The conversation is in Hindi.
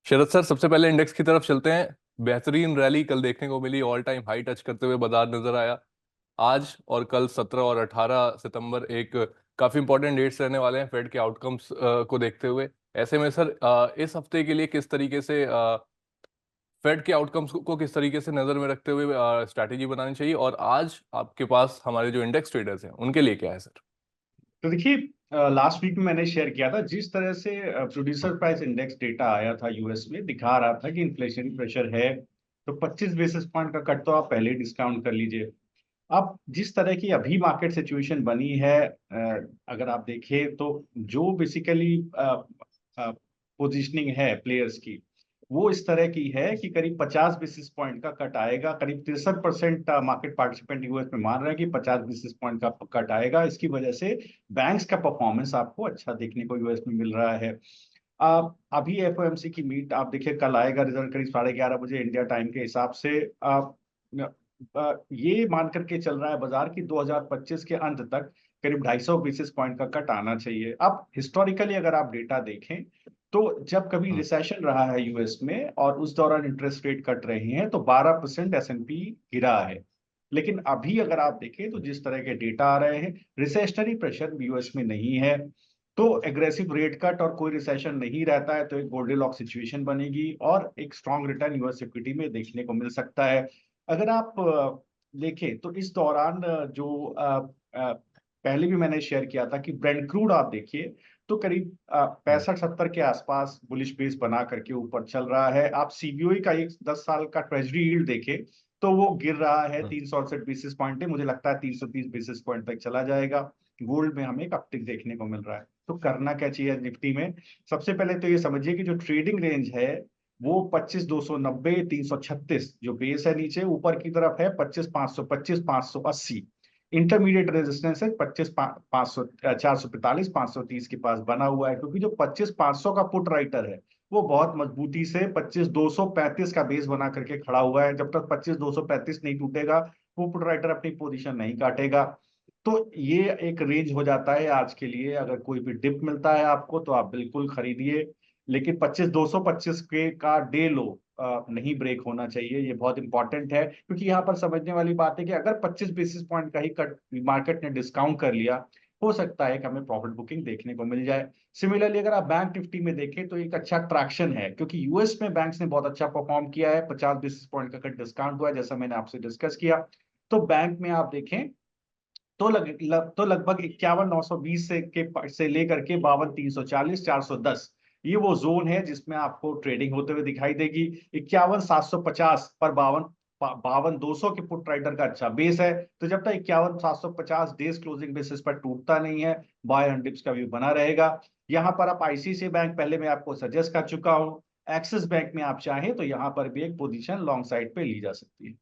शरद सर, सबसे पहले इंडेक्स की तरफ चलते हैं। बेहतरीन रैली कल देखने को मिली, ऑल टाइम हाई टच करते हुए बाजार नजर आया। आज और कल 17 और 18 सितंबर एक काफी इंपॉर्टेंट डेट्स रहने वाले हैं फेड के आउटकम्स को देखते हुए। ऐसे में सर, इस हफ्ते के लिए किस तरीके से फेड के आउटकम्स को किस तरीके से नजर में रखते हुए स्ट्रैटेजी बनानी चाहिए, और आज आपके पास हमारे जो इंडेक्स ट्रेडर्स हैं उनके लिए क्या है सर? तो देखिए, लास्ट वीक में मैंने शेयर किया था जिस तरह से प्रोड्यूसर प्राइस इंडेक्स डेटा आया था यूएस में, दिखा रहा था कि इन्फ्लेशन प्रेशर है। तो 25 बेसिस पॉइंट का कट तो आप पहले ही डिस्काउंट कर लीजिए। अब जिस तरह की अभी मार्केट सिचुएशन बनी है, अगर आप देखें तो जो बेसिकली पोजीशनिंग है प्लेयर्स की, वो इस तरह की है कि करीब 50 बेसिस पॉइंट का कट आएगा। करीब 63% मार्केट पार्टिसिपेंट यूएस में मान रहे हैं कि 50 बेसिस पॉइंट का कट आएगा। इसकी वजह से बैंक्स का परफॉर्मेंस आपको अच्छा देखने को यूएस में मिल रहा है। अभी एफओएमसी की मीट आप देखिए, कल आएगा रिजल्ट करीब 11:30 बजे इंडिया टाइम के हिसाब से। ये मान करके चल रहा है बाजार की 2025 के अंत तक करीब 250 बेसिस पॉइंट का कट आना चाहिए। अब हिस्टोरिकली अगर आप डेटा देखें तो जब कभी हम्म। रिसेशन रहा है यूएस में और उस दौरान इंटरेस्ट रेट कट रहे हैं तो 12% एसएनपी गिरा है। लेकिन अभी अगर आप देखें तो जिस तरह के डेटा आ रहे हैं, रिसेशनरी प्रेशर यूएस में नहीं है। तो एग्रेसिव रेट कट और कोई रिसेशन नहीं रहता है तो एक गोल्डीलॉक सिचुएशन बनेगी और एक स्ट्रॉन्ग रिटर्न यूएस इक्विटी में देखने को मिल सकता है। अगर आप देखें तो इस दौरान पहले भी मैंने शेयर किया था कि ब्रेंट क्रूड आप देखिए तो करीब हम्म। 65-70 के आसपास बुलिश बेस बना करके ऊपर चल रहा है। आप सीबीओई का एक 10 साल का ट्रेजरी यील्ड देखें तो वो गिर रहा है हम्म। 368 बेसिस पॉइंट है। मुझे लगता है 330 बेसिस पॉइंट तक चला जाएगा। गोल्ड में हमें एक अपटिक देखने को मिल रहा है। तो करना क्या चाहिए निफ्टी में? सबसे पहले तो ये समझिए कि जो ट्रेडिंग रेंज है वो 25,290 336 जो बेस है, नीचे ऊपर की तरफ है 25,500 25,580। इंटरमीडिएट रेजिस्टेंस है 25,500 445 530 के पास बना हुआ है, क्योंकि जो 25,500 का पुट राइटर है वो बहुत मजबूती से 25,235 का बेस बना करके खड़ा हुआ है। जब तक 25,235 नहीं टूटेगा वो पुट राइटर अपनी पोजीशन नहीं काटेगा। तो ये एक रेंज हो जाता है आज के लिए। अगर कोई भी डिप मिलता है आपको तो आप बिल्कुल खरीदिए, लेकिन 25,225 के का डे लो नहीं ब्रेक होना चाहिए। ये बहुत इंपॉर्टेंट है, क्योंकि यहाँ पर समझने वाली बात है कि अगर 25 बेसिस पॉइंट का ही कट मार्केट ने डिस्काउंट कर लिया, हो सकता है कि हमें प्रॉफिट बुकिंग देखने को मिल जाए। सिमिलरली अगर आप बैंक निफ्टी में देखें तो एक अच्छा ट्रैक्शन है, क्योंकि यूएस में बैंक्स ने बहुत अच्छा परफॉर्म किया है। 50 बेसिस पॉइंट का कट डिस्काउंट हुआ है, जैसा मैंने आपसे डिस्कस किया। तो बैंक में आप देखें तो तो लगभग 51,920 से लेकर के 52,340 410, ये वो जोन है जिसमें आपको ट्रेडिंग होते हुए दिखाई देगी। 51,750 पर 52,200 के पुट राइटर का अच्छा बेस है। तो जब तक 51,750 डेज क्लोजिंग बेसिस पर टूटता नहीं है, बाय एंड डिप्स का व्यू बना रहेगा। यहाँ पर आप आईसीआईसीआई बैंक पहले मैं आपको सजेस्ट कर चुका हूँ। एक्सिस बैंक में आप चाहें तो यहाँ पर भी एक पोजीशन लॉन्ग साइड पे ली जा सकती है।